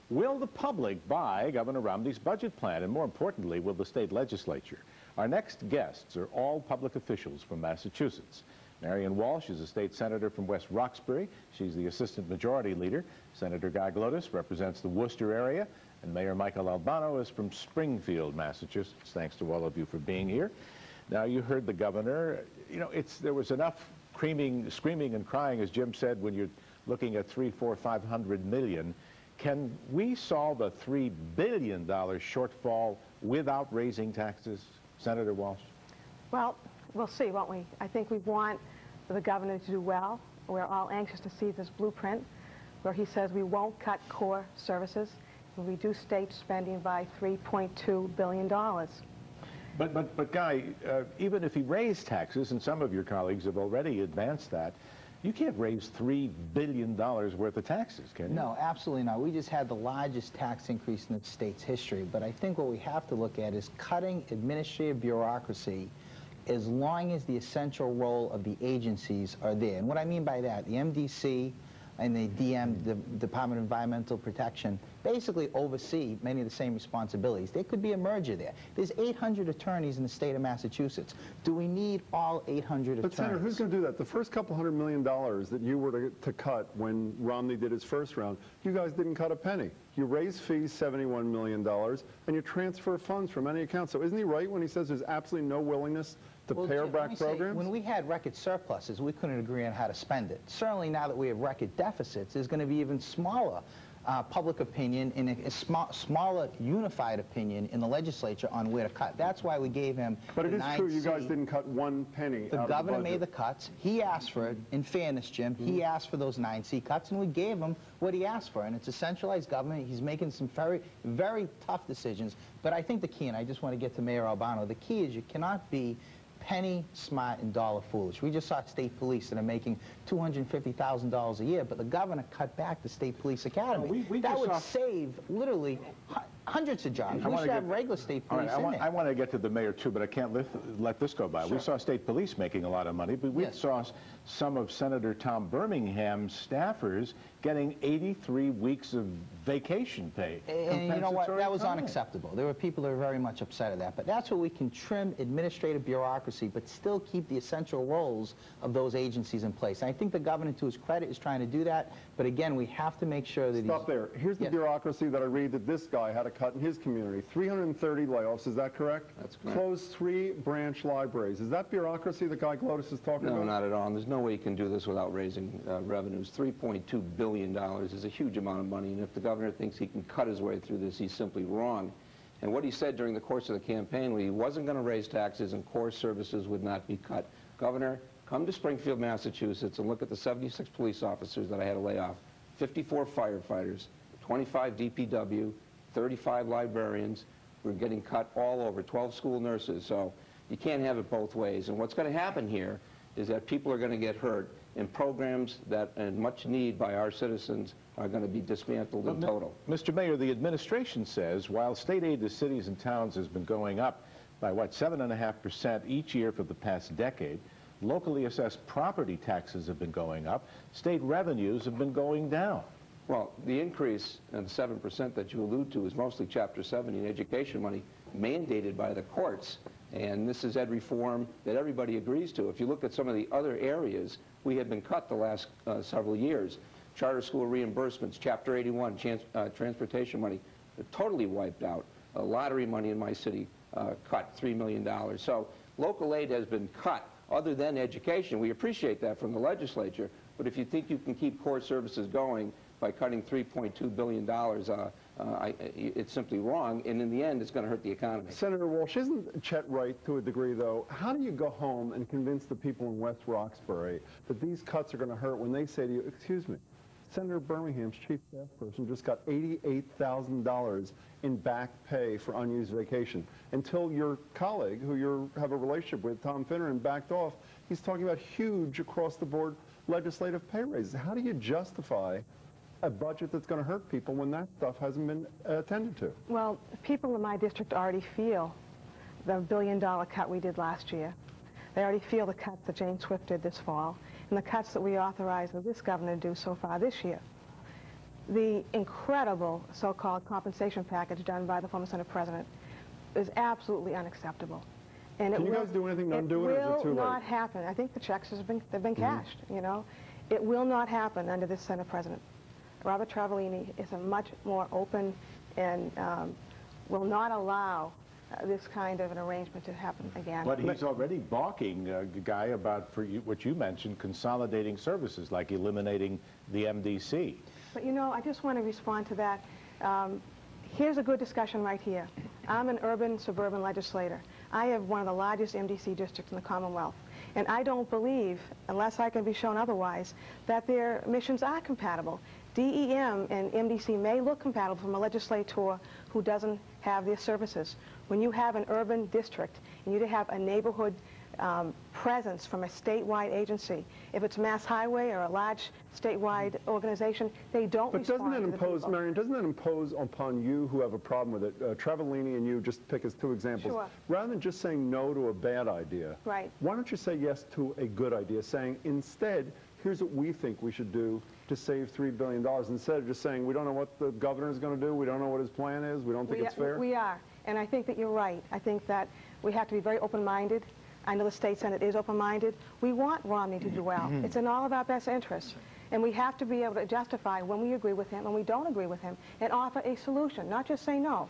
Will the public buy Governor Romney's budget plan? And more importantly, will the state legislature? Our next guests are all public officials from Massachusetts. Marion Walsh is a state senator from West Roxbury. She's the assistant majority leader. Senator Guy Glodis represents the Worcester area. And Mayor Michael Albano is from Springfield, Massachusetts. Thanks to all of you for being here. Now, you heard the governor. You know, there was enough screaming and crying, as Jim said, when you're looking at $500 million. Can we solve a $3 billion shortfall without raising taxes, Senator Walsh? Well, we'll see, won't we? I think we want the governor to do well. We're all anxious to see this blueprint where he says we won't cut core services, we'll reduce state spending by $3.2 billion. But Guy, even if he raised taxes, and some of your colleagues have already advanced that, you can't raise $3 billion worth of taxes, can you? No, absolutely not. We just had the largest tax increase in the state's history. But I think what we have to look at is cutting administrative bureaucracy as long as the essential role of the agencies are there. And what I mean by that, the MDC and the the Department of Environmental Protection, basically oversee many of the same responsibilities. There could be a merger there. There's 800 attorneys in the state of Massachusetts. Do we need all 800 attorneys? But Senator, who's going to do that? The first couple $100 million that you were to cut when Romney did his first round, you guys didn't cut a penny. You raise fees $71 million, and you transfer funds from any account. So isn't he right when he says there's absolutely no willingness to pare back programs? When we had record surpluses, we couldn't agree on how to spend it. Certainly now that we have record deficits, there's going to be even smaller public opinion and a smaller unified opinion in the legislature on where to cut. That's why we gave him But it is true you guys didn't cut one penny The out governor of the made the cuts. He asked for it. In fairness, Jim, he asked for those 9C cuts, and we gave him what he asked for. And it's a centralized government. He's making some very, very tough decisions. But I think the key, and I just want to get to Mayor Albano, the key is you cannot be penny smart and dollar foolish. We just saw state police that are making $250,000 a year, but the governor cut back the state police academy. That would save literally hundreds of jobs. We should have regular state police in there. I want to get to the mayor too, but I can't let this go by. Sure. We saw state police making a lot of money, but we saw some of Senator Tom Birmingham's staffers getting 83 weeks of vacation pay. And you know what? That was unacceptable. There were people that were very much upset at that. But that's where we can trim administrative bureaucracy, but still keep the essential roles of those agencies in place. And I think the governor, to his credit, is trying to do that. But again, we have to make sure that Stop there. Here's the bureaucracy that I read that this guy had to cut in his community. 330 layoffs, is that correct? That's correct. Closed 3 branch libraries. Is that bureaucracy that Guy Glodis is talking about? No, not at all. And there's no way you can do this without raising revenues. $3.2 billion is a huge amount of money, and if the governor thinks he can cut his way through this, he's simply wrong. And what he said during the course of the campaign, he wasn't going to raise taxes and core services would not be cut. Governor, come to Springfield, Massachusetts, and look at the 76 police officers that I had to lay off, 54 firefighters, 25 DPW, 35 librarians. We're getting cut all over, 12 school nurses. So you can't have it both ways. And what's going to happen here is that people are going to get hurt, and programs that in much need by our citizens are going to be dismantled in total. Mr. Mayor, the administration says while state aid to cities and towns has been going up by, what, 7.5% each year for the past decade, locally assessed property taxes have been going up, state revenues have been going down. Well, the increase in the 7% that you allude to is mostly Chapter 70 and education money mandated by the courts. And this is ed reform that everybody agrees to. If you look at some of the other areas, we have been cut the last several years. Charter school reimbursements, Chapter 81, transportation money, totally wiped out. Lottery money in my city cut $3 million. So local aid has been cut. Other than education, we appreciate that from the legislature. But if you think you can keep core services going by cutting $3.2 billion, it's simply wrong, and in the end, it's going to hurt the economy. Senator Walsh, isn't Chet right to a degree, though? How do you go home and convince the people in West Roxbury that these cuts are going to hurt when they say to you, excuse me, Senator Birmingham's chief staff person just got $88,000 in back pay for unused vacation, until your colleague, who you have a relationship with, Tom Finneran, backed off. He's talking about huge across-the-board legislative pay raises. How do you justify a budget that's going to hurt people when that stuff hasn't been attended to? Well, people in my district already feel the $1 billion cut we did last year. They already feel the cuts that Jane Swift did this fall, and the cuts that we authorized with this governor to do so far this year. The incredible so-called compensation package done by the former Senate President is absolutely unacceptable. And Can you guys do anything to undo it, or is it too will late? not happen. I think the checks they've been cashed, you know. It will not happen under this Senate President. Robert Travellini is a much more open and will not allow this kind of an arrangement to happen again. But he's already balking, Guy, about what you mentioned, consolidating services, like eliminating the MDC. But you know, I just want to respond to that. Here's a good discussion right here. I'm an urban suburban legislator. I have one of the largest MDC districts in the Commonwealth. And I don't believe, unless I can be shown otherwise, that their missions are compatible. DEM and MDC may look compatible from a legislator who doesn't have their services. When you have an urban district and you have a neighborhood presence from a statewide agency, if it's Mass Highway or a large statewide organization, they don't respond But doesn't it to the impose, people. Marion, doesn't it impose upon you who have a problem with it, Travellini and you, just pick as two examples, Sure. rather than just saying no to a bad idea, Right. why don't you say yes to a good idea, saying instead, here's what we think we should do to save $3 billion, instead of just saying we don't know what the governor is going to do, we don't know what his plan is, we don't think it's fair? We are, and I think that you're right. I think that we have to be very open-minded. I know the state Senate is open-minded. We want Romney to do well. It's in all of our best interests. And we have to be able to justify when we agree with him and we don't agree with him and offer a solution, not just say no.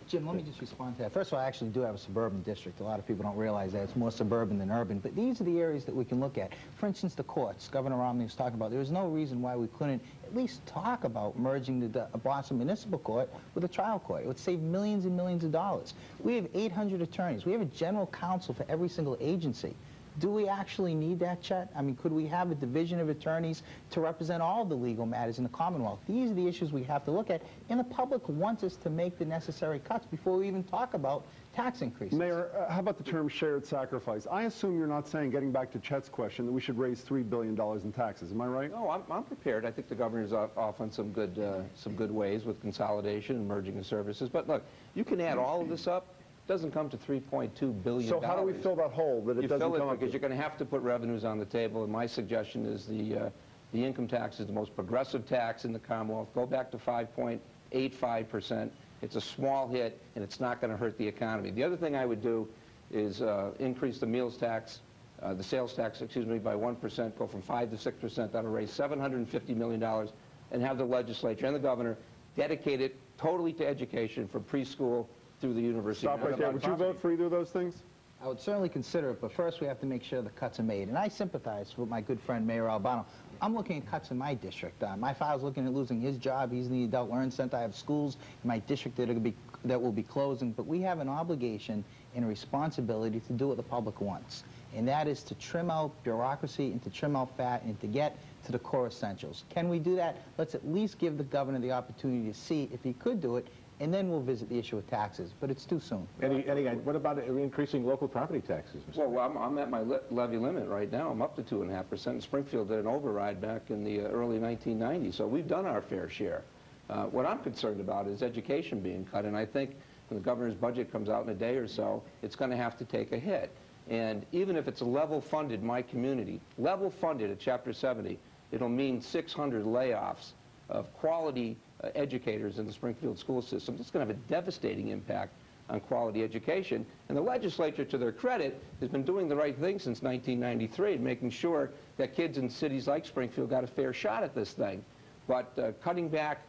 Jim, let me just respond to that. First of all, I actually do have a suburban district. A lot of people don't realize that. It's more suburban than urban. But these are the areas that we can look at. For instance, the courts. Governor Romney was talking about. There was no reason why we couldn't at least talk about merging the Boston Municipal Court with a trial court. It would save millions and millions of dollars. We have 800 attorneys. We have a general counsel for every single agency. Do we actually need that, Chet? I mean, could we have a division of attorneys to represent all the legal matters in the Commonwealth? These are the issues we have to look at, and the public wants us to make the necessary cuts before we even talk about tax increases. Mayor, how about the term shared sacrifice? I assume you're not saying, getting back to Chet's question, that we should raise $3 billion in taxes. Am I right? No, I'm prepared. I think the governor's off on some good ways with consolidation and merging of services. But look, you can add all of this up. It doesn't come to $3.2 billion. So how do we fill that hole that it doesn't come up? You fill it because you're going to have to put revenues on the table, and my suggestion is the income tax is the most progressive tax in the Commonwealth. Go back to 5.85%. It's a small hit, and it's not going to hurt the economy. The other thing I would do is increase the meals tax, the sales tax, excuse me, by 1%, go from 5 to 6%. That'll raise $750 million, and have the legislature and the governor dedicate it totally to education from preschool through the university. Stop right there. Would you vote for either of those things? I would certainly consider it, but first we have to make sure the cuts are made. And I sympathize with my good friend Mayor Albano. I'm looking at cuts in my district. My father's looking at losing his job. He's in the Adult Learning Center. I have schools in my district that will be closing. But we have an obligation and a responsibility to do what the public wants. And that is to trim out bureaucracy and to trim out fat and to get to the core essentials. Can we do that? Let's at least give the governor the opportunity to see if he could do it, and then we'll visit the issue of taxes, but it's too soon. What about increasing local property taxes, Mr. Well, I'm at my levy limit right now. I'm up to 2.5%. Springfield did an override back in the early 1990s, so we've done our fair share. What I'm concerned about is education being cut, and I think when the governor's budget comes out in a day or so, it's going to have to take a hit. And even if it's level funded in my community, level funded at Chapter 70, it'll mean 600 layoffs of quality educators in the Springfield school system. It's going to have a devastating impact on quality education. And the legislature, to their credit, has been doing the right thing since 1993, making sure that kids in cities like Springfield got a fair shot at this thing. But cutting back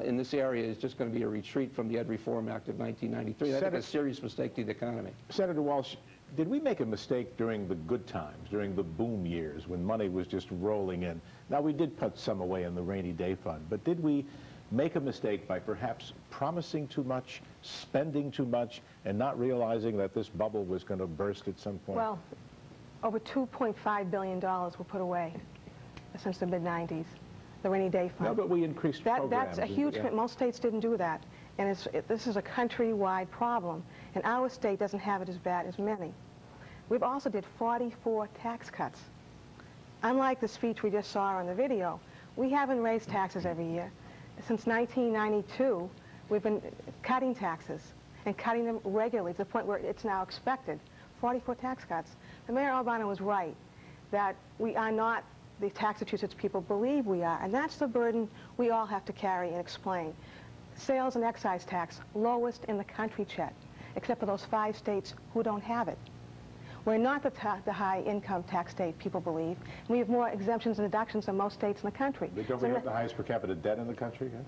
in this area is just going to be a retreat from the Ed Reform Act of 1993. That's a serious mistake to the economy. Senator Walsh, did we make a mistake during the good times, during the boom years, when money was just rolling in? Now, we did put some away in the rainy day fund, but did we make a mistake by perhaps promising too much, spending too much, and not realizing that this bubble was going to burst at some point? Well, over $2.5 billion were put away since the mid-90s, the rainy day fund. No, but we increased programs. That's a huge, most states didn't do that. And this is a countrywide problem, and our state doesn't have it as bad as many. We've also did 44 tax cuts. Unlike the speech we just saw on the video, we haven't raised taxes every year. Since 1992, we've been cutting taxes and cutting them regularly to the point where it's now expected. 44 tax cuts. The Mayor Albano was right that we are not the Massachusetts people believe we are, and that's the burden we all have to carry and explain. Sales and excise tax, lowest in the country, Chet, except for those 5 states who don't have it. We're not the high-income tax state people believe. We have more exemptions and deductions than most states in the country. But don't we have the highest per capita debt in the country? Yeah?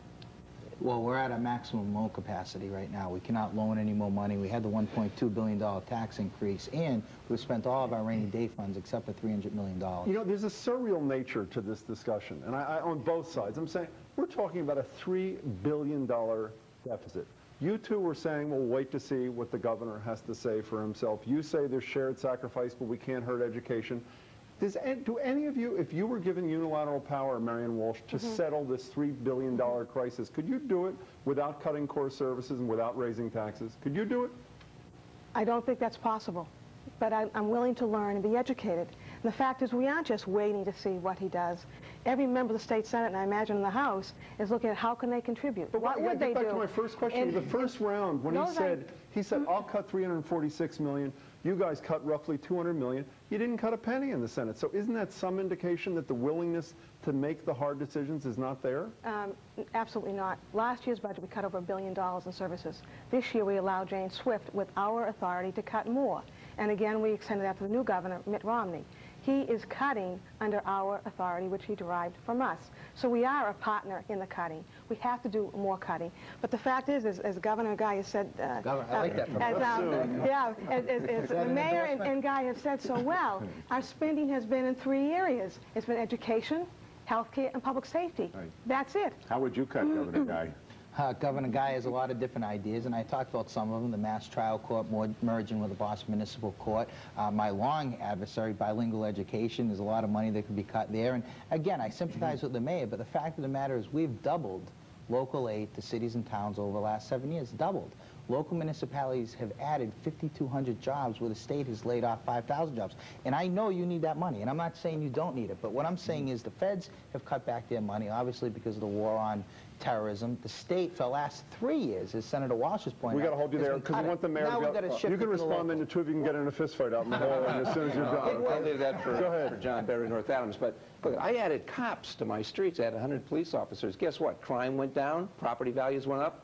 Well, we're at a maximum loan capacity right now. We cannot loan any more money. We had the $1.2 billion tax increase, and we've spent all of our rainy day funds except for $300 million. You know, there's a surreal nature to this discussion, and I on both sides. I'm saying we're talking about a $3 billion deficit. You two were saying, we'll wait to see what the governor has to say for himself. You say there's shared sacrifice, but we can't hurt education. Do any of you, if you were given unilateral power, Marianne Walsh, to settle this $3 billion crisis, could you do it without cutting core services and without raising taxes? Could you do it? I don't think that's possible, but I'm willing to learn and be educated. And the fact is, we aren't just waiting to see what he does. Every member of the state Senate, and I imagine in the House, is looking at how can they contribute. But what would they do? Back to my first question. The first round, when he said, I'll cut $346 million, you guys cut roughly $200 million. You didn't cut a penny in the Senate. So isn't that some indication that the willingness to make the hard decisions is not there? Absolutely not. Last year's budget, we cut over $1 billion in services. This year, we allowed Jane Swift, with our authority, to cut more. And again, we extended that to the new governor, Mitt Romney. He is cutting under our authority, which he derived from us. So we are a partner in the cutting. We have to do more cutting. But the fact is, as Governor Guy has said, Governor, I like that. As the mayor and Guy have said so well, our spending has been in 3 areas. It's been education, healthcare, and public safety. Right. That's it. How would you cut, Governor Guy? Governor Guy has a lot of different ideas, and I talked about some of them, the Mass Trial Court merging with the Boston Municipal Court. My long adversary, bilingual education, there's a lot of money that could be cut there. And again, I sympathize with the mayor, but the fact of the matter is we've doubled local aid to cities and towns over the last 7 years, doubled. Local municipalities have added 5,200 jobs where the state has laid off 5,000 jobs. And I know you need that money, and I'm not saying you don't need it, but what I'm saying is the feds have cut back their money, obviously because of the war on terrorism. The state, for the last 3 years, as Senator Walsh has pointed out, we got to hold you there because we want the mayor to go. You can respond then to two of you can get in a fist fight out in the hall and as soon as you're done. I'll leave that for John Barry, North Adams. But look, I added cops to my streets. I had 100 police officers. Guess what? Crime went down, property values went up,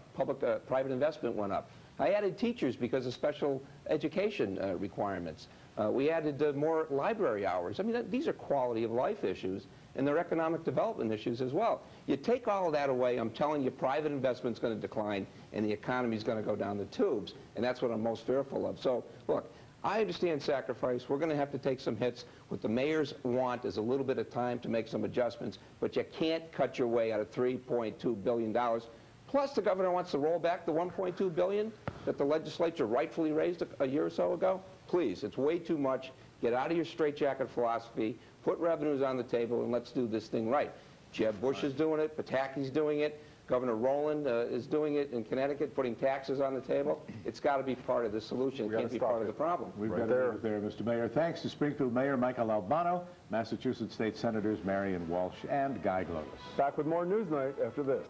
private investment went up. I added teachers because of special education requirements. We added more library hours. I mean, these are quality of life issues, and they're economic development issues as well. You take all of that away, I'm telling you, private investment's going to decline, and the economy's going to go down the tubes, and that's what I'm most fearful of. So, look, I understand sacrifice. We're going to have to take some hits. What the mayors want is a little bit of time to make some adjustments, but you can't cut your way out of $3.2 billion. Plus, the governor wants to roll back the $1.2 billion that the legislature rightfully raised a year or so ago. Please, it's way too much. Get out of your straitjacket philosophy, put revenues on the table, and let's do this thing right. Jeb Bush is doing it, Pataki's doing it, Governor Rowland is doing it in Connecticut, putting taxes on the table. It's got to be part of the solution. It can't be part of the problem. We've got it there, Mr. Mayor. Thanks to Springfield Mayor Michael Albano, Massachusetts State Senators Marianne Walsh and Guy Glodis. Back with more Newsnight after this.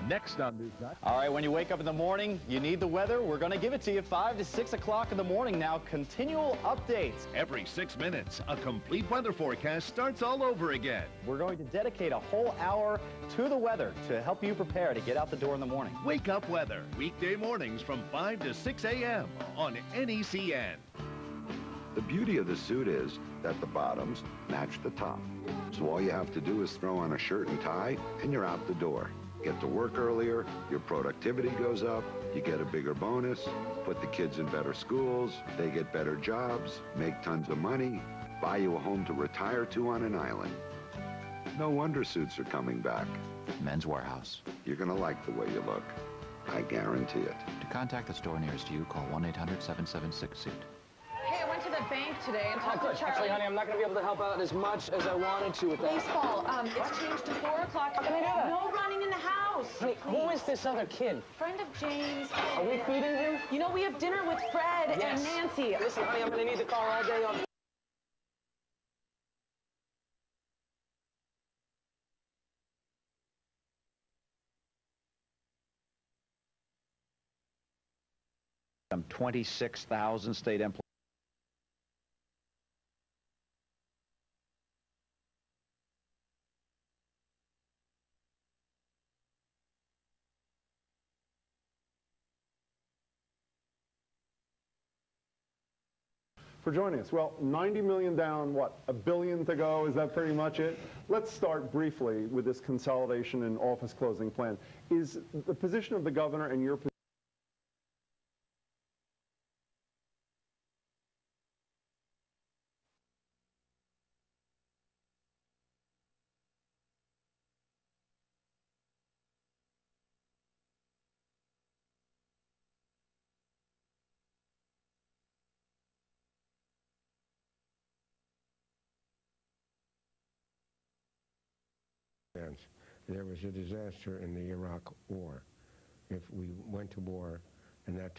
Next on Newsnight. All right, when you wake up in the morning, you need the weather. We're going to give it to you 5 to 6 o'clock in the morning now. Continual updates. Every 6 minutes, a complete weather forecast starts all over again. We're going to dedicate a whole hour to the weather to help you prepare to get out the door in the morning. Wake Up Weather, weekday mornings from 5 to 6 a.m. on NECN. The beauty of the suit is that the bottoms match the top. So all you have to do is throw on a shirt and tie, and you're out the door. Get to work earlier, your productivity goes up, you get a bigger bonus, put the kids in better schools, they get better jobs, make tons of money, buy you a home to retire to on an island. No wonder suits are coming back. Men's Warehouse. You're gonna like the way you look. I guarantee it. To contact the store nearest you, call 1-800-776-SUIT. Hey, I went to the bank today and talked to Charlie. Actually, honey, I'm not going to be able to help out as much as I wanted to with that. Baseball, it's changed to 4 o'clock. How can I do that? No running in the house. Honey, who is this other kid? Friend of James. Are we feeding him? You know, we have dinner with Fred and Nancy. Listen, honey, I'm going to need the car all day on... Some 26,000 state employees. for joining us. Well, 90 million down, what, a billion to go? Is that pretty much it? Let's start briefly with this consolidation and office closing plan. Is the position of the governor and your position There was a disaster in the Iraq War. If we went to war and that